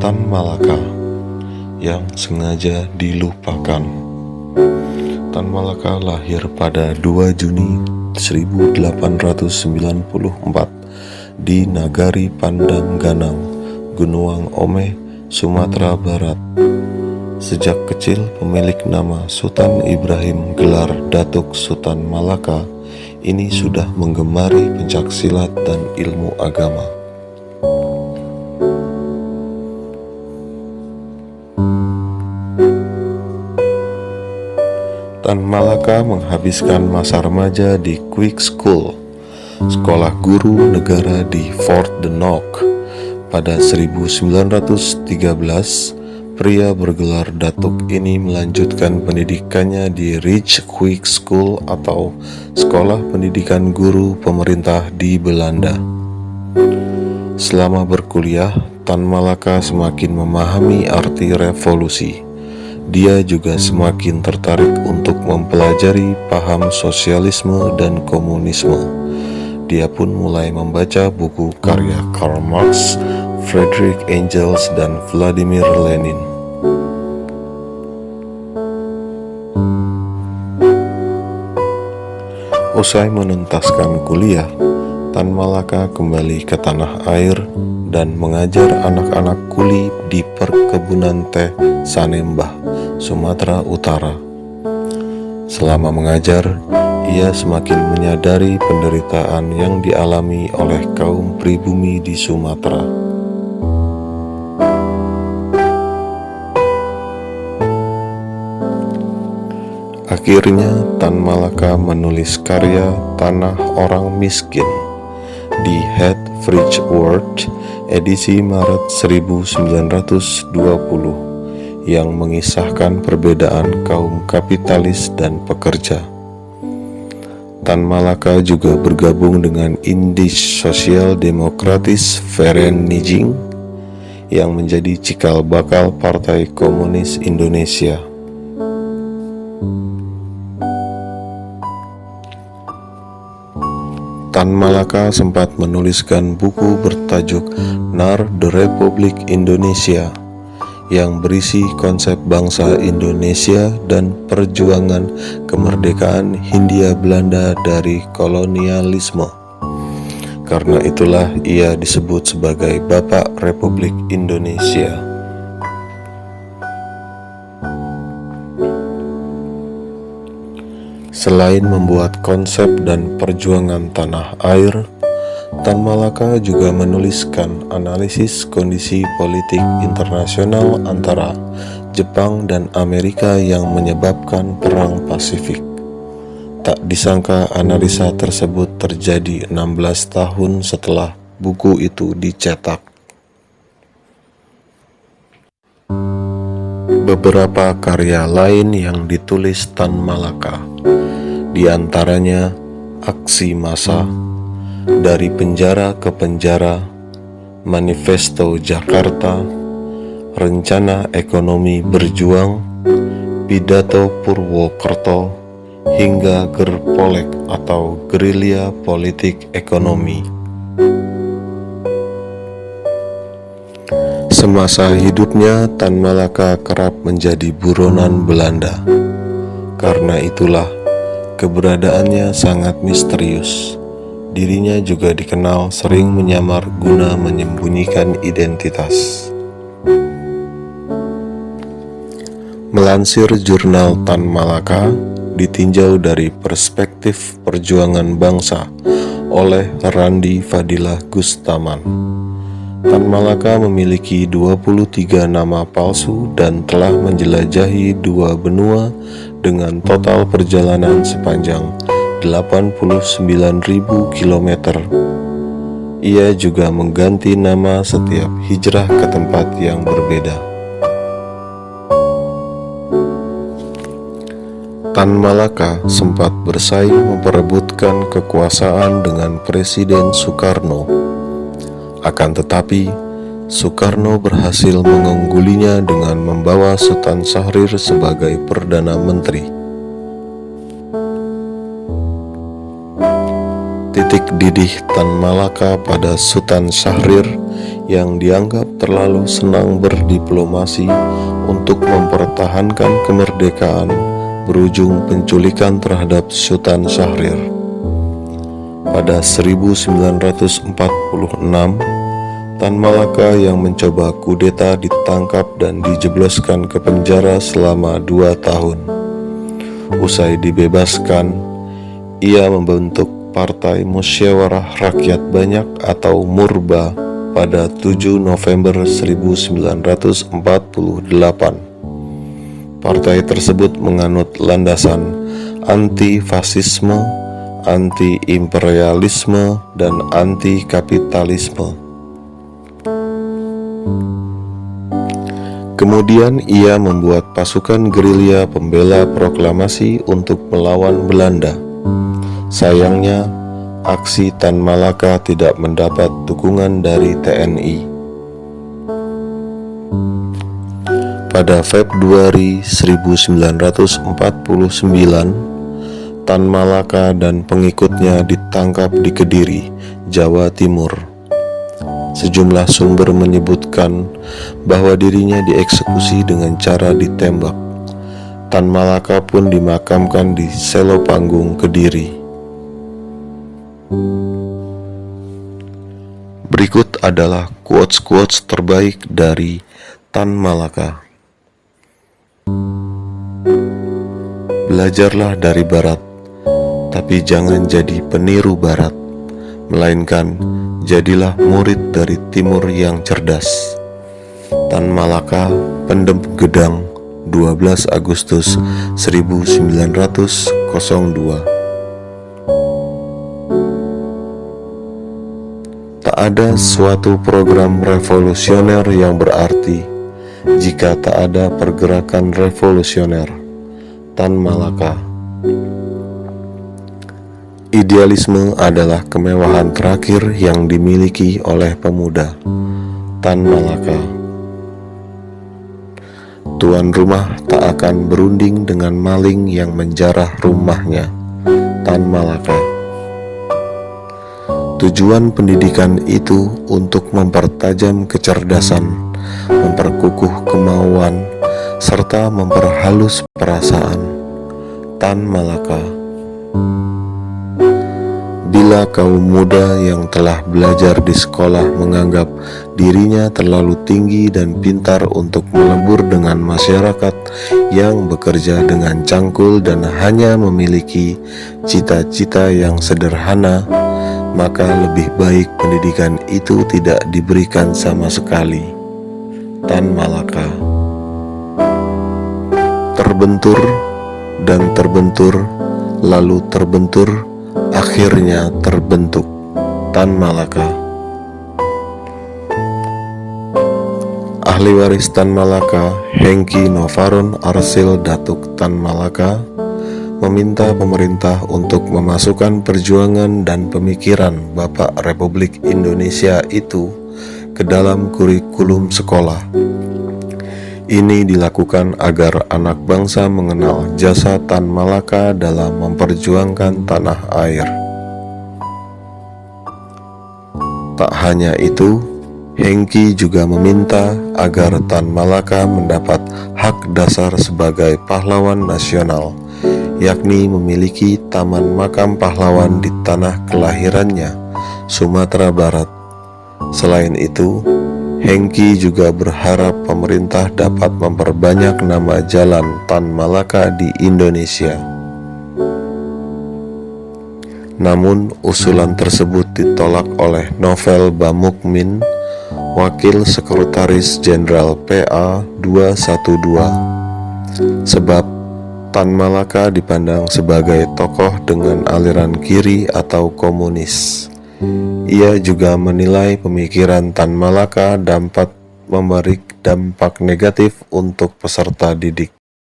Tan Malaka yang sengaja dilupakan. Tan Malaka lahir pada 2 Juni 1894 di Nagari Pandang Ganang, Gunuang Ome, Sumatera Barat. Sejak kecil pemilik nama Sultan Ibrahim gelar Datuk Sultan Malaka ini sudah menggemari pencaksilat dan ilmu agama. Tan Malaka menghabiskan masa remaja di Quick School, sekolah guru negara di Fort de Noc. Pada 1913, pria bergelar datuk ini melanjutkan pendidikannya di Ridge Quick School atau sekolah pendidikan guru pemerintah di Belanda. Selama berkuliah, Tan Malaka semakin memahami arti revolusi. Dia juga semakin tertarik untuk mempelajari paham sosialisme dan komunisme. Dia pun mulai membaca buku karya Karl Marx, Friedrich Engels, dan Vladimir Lenin. Usai menuntaskan kuliah, Tan Malaka kembali ke tanah air dan mengajar anak-anak kuli di perkebunan teh Sanembah, Sumatera Utara. Selama mengajar, ia semakin menyadari penderitaan yang dialami oleh kaum pribumi di Sumatera. Akhirnya, Tan Malaka menulis karya Tanah Orang Miskin di Het Vrije Woord edisi Maret 1920 yang mengisahkan perbedaan kaum kapitalis dan pekerja. Tan Malaka juga bergabung dengan Indische Sosiaal Democratische Vereniging yang menjadi cikal bakal Partai Komunis Indonesia. Tan Malaka sempat menuliskan buku bertajuk Naar de Republiek Indonesia yang berisi konsep bangsa Indonesia dan perjuangan kemerdekaan Hindia Belanda dari kolonialisme. Karena itulah ia disebut sebagai Bapak Republik Indonesia. Selain membuat konsep dan perjuangan tanah air, Tan Malaka juga menuliskan analisis kondisi politik internasional antara Jepang dan Amerika yang menyebabkan Perang Pasifik. Tak disangka analisa tersebut terjadi 16 tahun setelah buku itu dicetak. Beberapa karya lain yang ditulis Tan Malaka, di antaranya Aksi Massa, Dari Penjara ke Penjara, Manifesto Jakarta, Rencana Ekonomi Berjuang, Pidato Purwokerto, hingga Gerpolek atau Gerilya Politik Ekonomi. Semasa hidupnya, Tan Malaka kerap menjadi buronan Belanda. Karena itulah, keberadaannya sangat misterius. Dirinya juga dikenal sering menyamar guna menyembunyikan identitas. Melansir jurnal Tan Malaka, ditinjau dari perspektif perjuangan bangsa oleh Randi Fadilah Gustaman. Tan Malaka memiliki 23 nama palsu dan telah menjelajahi 2 benua dengan total perjalanan sepanjang 89.000 km. Ia juga mengganti nama setiap hijrah ke tempat yang berbeda. Tan Malaka sempat bersaing memperebutkan kekuasaan dengan Presiden Soekarno. Akan tetapi, Soekarno berhasil mengunggulinya dengan membawa Sultan Syahrir sebagai Perdana Menteri. Titik didih Tan Malaka pada Sultan Syahrir yang dianggap terlalu senang berdiplomasi untuk mempertahankan kemerdekaan berujung penculikan terhadap Sultan Syahrir. Pada 1946, Tan Malaka yang mencoba kudeta ditangkap dan dijebloskan ke penjara selama 2 tahun. Usai dibebaskan, ia membentuk Partai Musyawarah Rakyat Banyak atau Murba pada 7 November 1948. Partai tersebut menganut landasan anti-fasisme, anti-imperialisme, dan anti-kapitalisme. Kemudian ia membuat pasukan gerilya pembela proklamasi untuk melawan Belanda. Sayangnya, aksi Tan Malaka tidak mendapat dukungan dari TNI. Pada Februari 1949, Tan Malaka dan pengikutnya ditangkap di Kediri, Jawa Timur. Sejumlah sumber menyebutkan bahwa dirinya dieksekusi dengan cara ditembak. Tan Malaka pun dimakamkan di Selopanggung, Kediri. Berikut adalah quotes-quotes terbaik dari Tan Malaka. Belajarlah dari Barat, tapi jangan jadi peniru Barat, melainkan jadilah murid dari Timur yang cerdas. Tan Malaka, Pendem Gedang, 12 Agustus 1902. Tak ada suatu program revolusioner yang berarti jika tak ada pergerakan revolusioner. Tan Malaka. Idealisme adalah kemewahan terakhir yang dimiliki oleh pemuda. Tan Malaka. Tuan rumah tak akan berunding dengan maling yang menjarah rumahnya. Tan Malaka. Tujuan pendidikan itu untuk mempertajam kecerdasan, memperkukuh kemauan, serta memperhalus perasaan. Tan Malaka. Bila kaum muda yang telah belajar di sekolah menganggap dirinya terlalu tinggi dan pintar untuk melebur dengan masyarakat yang bekerja dengan cangkul dan hanya memiliki cita-cita yang sederhana, maka lebih baik pendidikan itu tidak diberikan sama sekali. Tan Malaka. Terbentur dan terbentur, lalu terbentur, akhirnya terbentuk. Tan Malaka. Ahli waris Tan Malaka, Hengki Novaron Arsil Datuk Tan Malaka, meminta pemerintah untuk memasukkan perjuangan dan pemikiran Bapak Republik Indonesia itu ke dalam kurikulum sekolah. Ini dilakukan agar anak bangsa mengenal jasa Tan Malaka dalam memperjuangkan tanah air. Tak hanya itu, Hengki juga meminta agar Tan Malaka mendapat hak dasar sebagai pahlawan nasional, yakni memiliki taman makam pahlawan di tanah kelahirannya, Sumatera Barat. Selain itu, Hengki juga berharap pemerintah dapat memperbanyak nama jalan Tan Malaka di Indonesia. Namun, usulan tersebut ditolak oleh Novel Bamukmin, Wakil Sekretaris Jenderal PA 212, sebab Tan Malaka dipandang sebagai tokoh dengan aliran kiri atau komunis. Ia juga menilai pemikiran Tan Malaka dapat memberi dampak negatif untuk peserta didik.